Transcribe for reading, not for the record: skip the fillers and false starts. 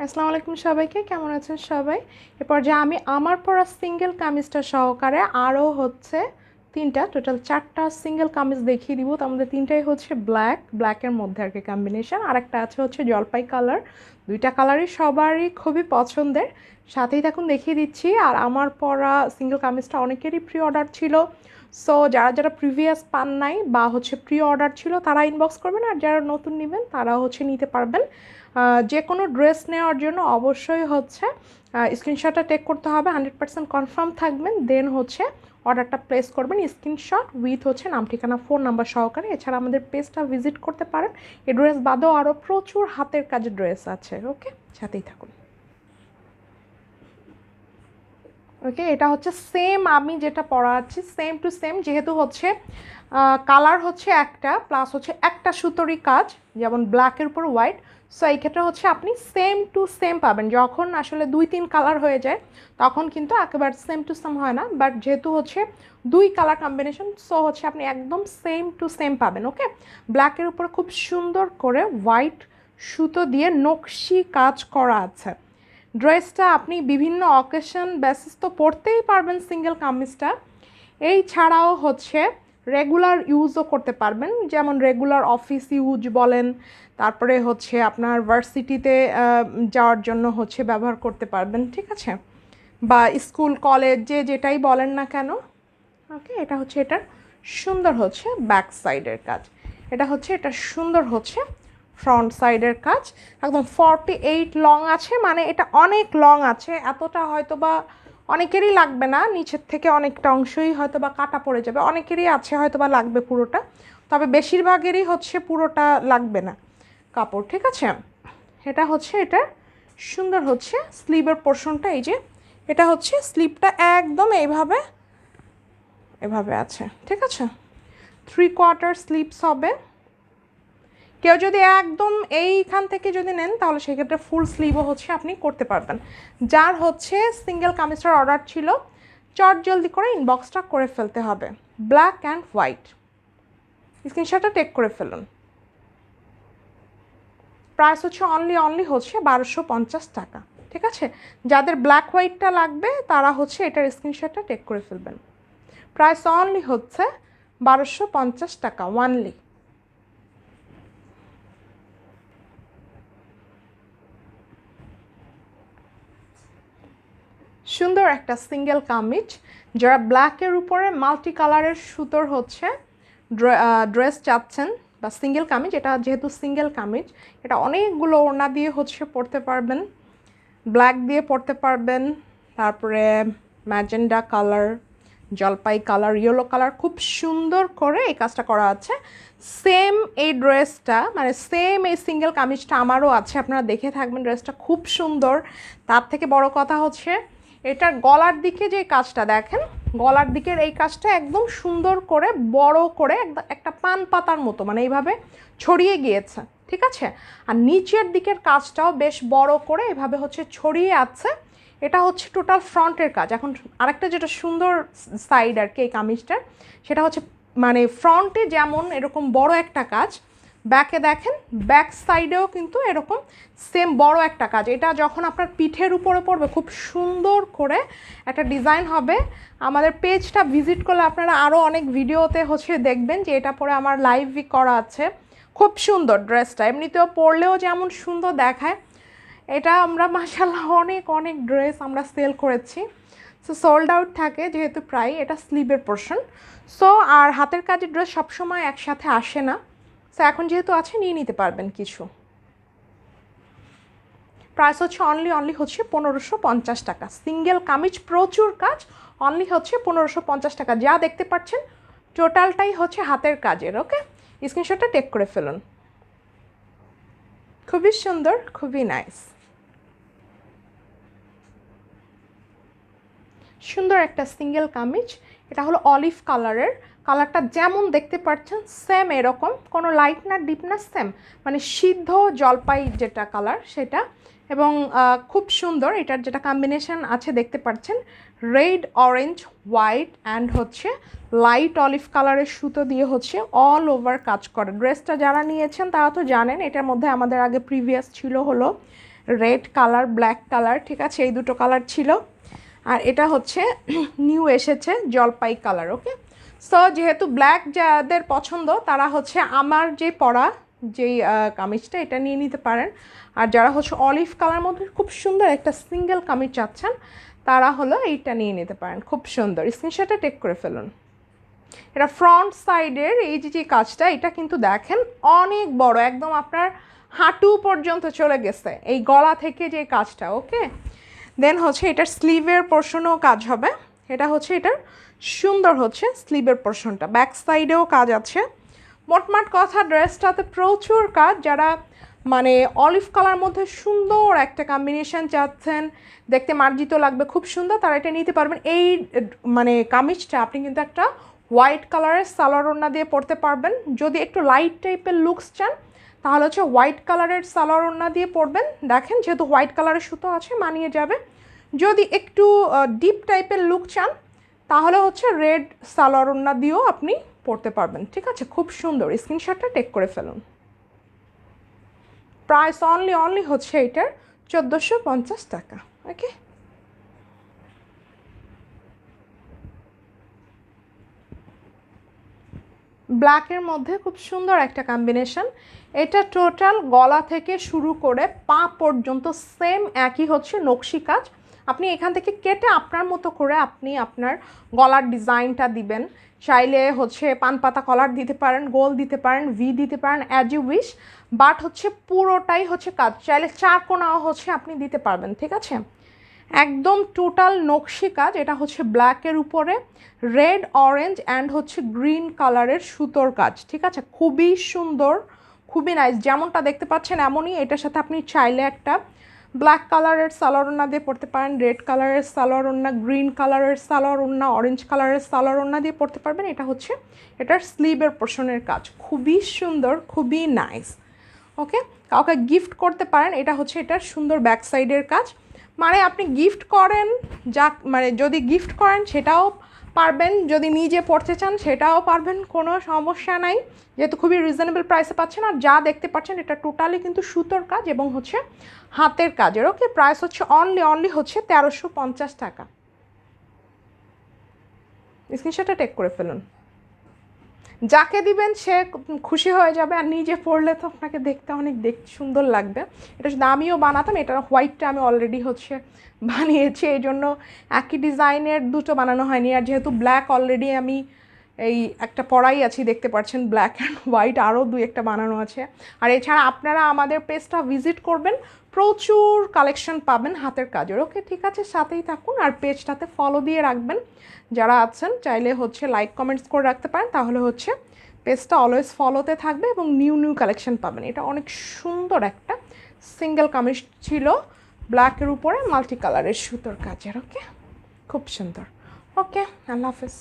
আসসালামু আলাইকুম সবাইকে, কেমন আছেন সবাই? এরপর যে আমি আমার পরা সিঙ্গেল কামিজটা সহকারে আরও হচ্ছে তিনটা, টোটাল 4টা সিঙ্গেল কামিজ দেখিয়ে দিব। তার মধ্যে তিনটাই হচ্ছে ব্ল্যাকের মধ্যে আর কি কম্বিনেশন, আর একটা আছে হচ্ছে জলপাই কালার। দুইটা কালারই সবারই খুবই পছন্দের। সাথেই থাকুন, দেখিয়ে দিচ্ছি। আর আমার পরা সিঙ্গেল কামিজটা অনেকেরই প্রি অর্ডার ছিল, সো যারা যারা প্রিভিয়াস পান নাই বা হচ্ছে প্রি অর্ডার ছিল তারা ইনবক্স করবেন, আর যারা নতুন নেবেন তারা হচ্ছে নিতে পারবেন। যে কোনো ড্রেস নেওয়ার জন্য অবশ্যই হচ্ছে স্ক্রিনশটটা টেক করতে হবে, 100% কনফার্ম থাকবেন, দেন হচ্ছে অর্ডারটা প্লেস করবেন স্ক্রিনশট উইথ হচ্ছে নাম, ঠিকানা, ফোন নাম্বার সহকারে। এছাড়া আমাদের পেজটা ভিজিট করতে পারেন। এই ড্রেস বাদেও আরও প্রচুর হাতের কাজের ড্রেস আছে। ওকে, সাথেই থাকুন। ওকে, এটা হচ্ছে সেম আমি যেটা পরাচ্ছি, সেম টু সেম, যেহেতু হচ্ছে কালার হচ্ছে একটা, প্লাস হচ্ছে একটা সুতোরই কাজ, যেমন ব্ল্যাকের উপর হোয়াইট। সো এই ক্ষেত্রে হচ্ছে আপনি সেম টু সেম পাবেন। যখন আসলে 2-3 কালার হয়ে যায় তখন কিন্তু একেবারে সেম টু সেম হয় না, বাট যেহেতু হচ্ছে 2 কালার কম্বিনেশন, সো হচ্ছে আপনি একদম সেম টু সেম পাবেন। ওকে, ব্ল্যাকের উপর খুব সুন্দর করে হোয়াইট সুতো দিয়ে নকশি কাজ করা আছে। ড্রেসটা আপনি বিভিন্ন অকেশন বেসিস তো পরতেই পারবেন সিঙ্গেল কামিজটা, এই ছাড়াও হচ্ছে রেগুলার ইউজও করতে পারবেন, যেমন রেগুলার অফিস ইউজ বলেন, তারপরে হচ্ছে আপনার ভার্সিটিতে যাওয়ার জন্য হচ্ছে ব্যবহার করতে পারবেন, ঠিক আছে, বা স্কুল কলেজ যে যেটাই বলেন না কেন। ওকে, এটা হচ্ছে এটার সুন্দর হচ্ছে ব্যাক সাইডের কাজ, এটা হচ্ছে এটা সুন্দর হচ্ছে ফ্রন্ট সাইডের কাজ। একদম 48 লং আছে, মানে এটা অনেক লং আছে, এতটা হয়তো বা অনেকেরই লাগবে না, নিচের থেকে অনেকটা অংশই হয়তো বা কাটা পড়ে যাবে, অনেকেরই আছে হয়তো বা লাগবে পুরোটা, তবে বেশিরভাগেরই হচ্ছে পুরোটা লাগবে না কাপড়, ঠিক আছে। এটা হচ্ছে এটা সুন্দর হচ্ছে স্লিভের পোর্শনটা, এই যে এটা হচ্ছে স্লিভটা একদম এইভাবে এভাবে আছে, ঠিক আছে, 3/4 স্লিভস হবে। কেউ যদি একদম এইখান থেকে যদি নেন তাহলে সেক্ষেত্রে ফুল স্লিভও হচ্ছে আপনি করতে পারবেন। যার হচ্ছে সিঙ্গেল কামিজটার অর্ডার ছিল, চট জলদি করে ইনবক্সটা করে ফেলতে হবে। ব্ল্যাক অ্যান্ড হোয়াইট, স্ক্রিনশটটা টেক করে ফেলুন। প্রাইস হচ্ছে অনলি হচ্ছে 1250 টাকা, ঠিক আছে। যাদের ব্ল্যাক হোয়াইটটা লাগবে তারা হচ্ছে এটার স্ক্রিনশটটা টেক করে ফেলবেন। প্রাইস অনলি হচ্ছে 1250 টাকা ওয়ানলি। সুন্দর একটা সিঙ্গেল কামিজ, যারা ব্ল্যাকের উপরে মাল্টি কালারের সুতোর হচ্ছে ড্রেস চাচ্ছেন বা সিঙ্গেল কামিজ, এটা যেহেতু সিঙ্গেল কামিজ, এটা অনেকগুলো ওড়না দিয়ে হচ্ছে পরতে পারবেন, ব্ল্যাক দিয়ে পরতে পারবেন, তারপরে ম্যাজেন্ডা কালার, জলপাই কালার, ইয়েলো কালার, খুব সুন্দর করে এই কাজটা করা আছে। সেম এই ড্রেসটা, মানে সেম এই সিঙ্গেল কামিজটা আমারও আছে, আপনারা দেখে থাকবেন, ড্রেসটা খুব সুন্দর। তার থেকে বড় কথা হচ্ছে এটার গলার দিকে যে কাজটা দেখেন, গলার দিকের এই কাজটা একদম সুন্দর করে বড় করে একটা পান পাতার মতো, মানে এইভাবে ছড়িয়ে গিয়েছে, ঠিক আছে। আর নিচের দিকের কাজটাও বেশ বড় করে এভাবে হচ্ছে ছড়িয়ে আছে। এটা হচ্ছে টোটাল ফ্রন্টের কাজ। এখন আরেকটা যেটা সুন্দর সাইড আর কি এই কামিজটার, সেটা হচ্ছে মানে ফ্রন্টে যেমন এরকম বড় একটা কাজ, ব্যাকে দেখেন ব্যাক সাইডেও কিন্তু এরকম সেম বড় একটা কাজ। এটা যখন আপনার পিঠের উপরে পড়বে খুব সুন্দর করে একটা ডিজাইন হবে। আমাদের পেজটা ভিজিট করলে আপনারা আরও অনেক ভিডিওতে হচ্ছে দেখবেন যে এটা পরে আমার লাইভ করা আছে। খুব সুন্দর ড্রেসটা, এমনিতেও পরলেও যেমন সুন্দর দেখায়। এটা আমরা মাশাআল্লাহ অনেক অনেক ড্রেস আমরা সেল করেছি, সো সোল্ড আউট থাকে যেহেতু প্রায়। এটা স্লিভের পোর্শন, সো আর হাতের কাজের ড্রেস সবসময় একসাথে আসে না, সো এখন যেহেতু আছে নিয়ে নিতে পারবেন কিছু। প্রাইস হচ্ছে অনলি হচ্ছে 1550 টাকা। সিঙ্গেল কামিজ প্রচুর কাজ, অনলি হচ্ছে 1550 টাকা। যা দেখতে পাচ্ছেন টোটালটাই হচ্ছে হাতের কাজের। ওকে, স্ক্রিনশটটা টেক করে ফেলুন। খুবই সুন্দর, খুবই নাইস, সুন্দর একটা সিঙ্গেল কামিজ। এটা হলো অলিভ কালারের, কালারটা যেমন দেখতে পাচ্ছেন সেম এরকম, কোনো লাইট না ডিপ না, সেম মানে সিদ্ধ জলপাই যেটা কালার সেটা। এবং খুব সুন্দর এটার যেটা কম্বিনেশন আছে দেখতে পাচ্ছেন, রেড অরেঞ্জ হোয়াইট অ্যান্ড হচ্ছে লাইট অলিভ কালারের সুতো দিয়ে হচ্ছে অল ওভার কাজ করে। ড্রেসটা যারা নিয়েছেন তারা তো জানেন, এটার মধ্যে আমাদের আগে প্রিভিয়াস ছিল হলো রেড কালার, ব্ল্যাক কালার, ঠিক আছে, এই দুটো কালার ছিল। আর এটা হচ্ছে নিউ এসেছে জলপাই কালার। ওকে, সো যেহেতু ব্ল্যাক যাদের পছন্দ তারা হচ্ছে আমার যে পরা যেই কামিজটা এটা নিয়ে নিতে পারেন। আর যারা হচ্ছে অলিভ কালার মধ্যে খুব সুন্দর একটা সিঙ্গেল কামিজ চাচ্ছেন তারা হলো এইটা নিয়ে নিতে পারেন। খুব সুন্দর, স্ক্রিনশটটা টেক করে ফেলুন। এটা ফ্রন্ট সাইডের এই যে কাজটা, এটা কিন্তু দেখেন অনেক বড়, একদম আপনার হাঁটু পর্যন্ত চলে গেছে এই গলা থেকে যে কাজটা। ওকে, দেন হচ্ছে এটার স্লিভের পোর্শনও কাজ হবে। এটা হচ্ছে এটার সুন্দর হচ্ছে স্লিভের পোর্শনটা, ব্যাক সাইডেও কাজ আছে। মোটমাট কথা ড্রেসটাতে প্রচুর কাজ। যারা মানে অলিভ কালার মধ্যে সুন্দর একটা কম্বিনেশন চাচ্ছেন, দেখতে মার্জিত লাগবে, খুব সুন্দর, তারা এটা নিতে পারবেন। এই মানে কামিজটা আপনি কিন্তু একটা হোয়াইট কালারের সালোয়ার ওড়না দিয়ে পরতে পারবেন। যদি একটু লাইট টাইপের লুকস চান তাহলে হচ্ছে হোয়াইট কালারের সালোয়ার ওড়না দিয়ে পরবেন। দেখেন যেহেতু হোয়াইট কালারের সুতো আছে মানিয়ে যাবে। যদি একটু ডিপ টাইপের লুক চান তাহলে হচ্ছে রেড সালোয়ার ওড়না দিয়েও আপনি পরতে পারবেন। ঠিক আছে, খুব সুন্দর, স্ক্রিনশটটা টেক করে ফেলুন। প্রাইস অনলি হচ্ছে এটার 1450 টাকা। ওকে, ব্ল্যাকের মধ্যে খুব সুন্দর একটা কম্বিনেশন। এটা টোটাল গলা থেকে শুরু করে পা পর্যন্ত সেম একই হচ্ছে নকশি কাজ। আপনি এখান থেকে কেটে আপনার মতো করে আপনি আপনার গলার ডিজাইনটা দিবেন। চাইলে হচ্ছে পান পাতা কলার দিতে পারেন, গোল দিতে পারেন, ভি দিতে পারেন, অ্যাজ ইউ উইশ, বাট হচ্ছে পুরোটাই হচ্ছে কাজ। চাইলে চার কোনাও হচ্ছে আপনি দিতে পারবেন। ঠিক আছে, একদম টোটাল নকশি কাজ। এটা হচ্ছে ব্ল্যাকের উপরে রেড, অরেঞ্জ অ্যান্ড হচ্ছে গ্রিন কালারের সুতোর কাজ। ঠিক আছে, খুবই সুন্দর, খুবই নাইস। যেমনটা দেখতে পাচ্ছেন এমনই। এটার সাথে আপনি চাইলে একটা ব্ল্যাক কালারের সালোয়ার ওড়না দিয়ে পরতে পারেন, রেড কালারের সালোয়ার ওড়না, গ্রিন কালারের সালোয়ার ওড়না, অরেঞ্জ কালারের সালোয়ার ওড়না দিয়ে পরতে পারবেন। এটা হচ্ছে এটার স্লিভের পোর্শনের কাজ, খুবই সুন্দর, খুবই নাইস। ওকে, কাউকে গিফট করতে পারেন। এটা হচ্ছে এটার সুন্দর ব্যাক সাইডের কাজ। মানে আপনি গিফট করেন, যা মানে যদি গিফট করেন সেটাও পারবেন, যদি নিজে পড়তে চান সেটাও পারবেন, কোনো সমস্যা নাই, যেহেতু খুবই রিজনেবল প্রাইসে পাচ্ছেন। আর যা দেখতে পাচ্ছেন এটা টোটালি কিন্তু সুতোর কাজ এবং হচ্ছে হাতের কাজের। ওকে, প্রাইস হচ্ছে অনলি হচ্ছে 1350 টাকা। স্ক্রিনশটটা টেক করে ফেলুন। যাকে দিবেন সে খুশি হয়ে যাবে, আর নিজে পরলে তো আপনাকে দেখতে অনেক সুন্দর লাগবে। এটা শুধু আমিও বানাতাম, এটা হোয়াইটটা আমি অলরেডি হচ্ছে বানিয়েছি, এই জন্য একই ডিজাইনের দুটো বানানো হয়নি। আর যেহেতু ব্ল্যাক অলরেডি আমি এই একটা পরাই আছি, দেখতে পাচ্ছেন ব্ল্যাক অ্যান্ড হোয়াইট আরও দুই একটা বানানো আছে। আর এছাড়া আপনারা আমাদের পেজটা ভিজিট করবেন, প্রচুর কালেকশন পাবেন হাতের কাজের। ওকে, ঠিক আছে, সাথেই থাকুন আর পেজটাতে ফলো দিয়ে রাখবেন। যারা আছেন চাইলে হচ্ছে লাইক কমেন্টস করে রাখতে পারেন, তাহলে হচ্ছে পেজটা অলওয়েজ ফলোতে থাকবে এবং নিউ কালেকশন পাবেন। এটা অনেক সুন্দর একটা সিঙ্গেল কামিজ ছিল, ব্ল্যাকের উপরে মাল্টি কালারের সুতোর কাজের। ওকে, খুব সুন্দর। ওকে, আল্লাহ হাফেজ।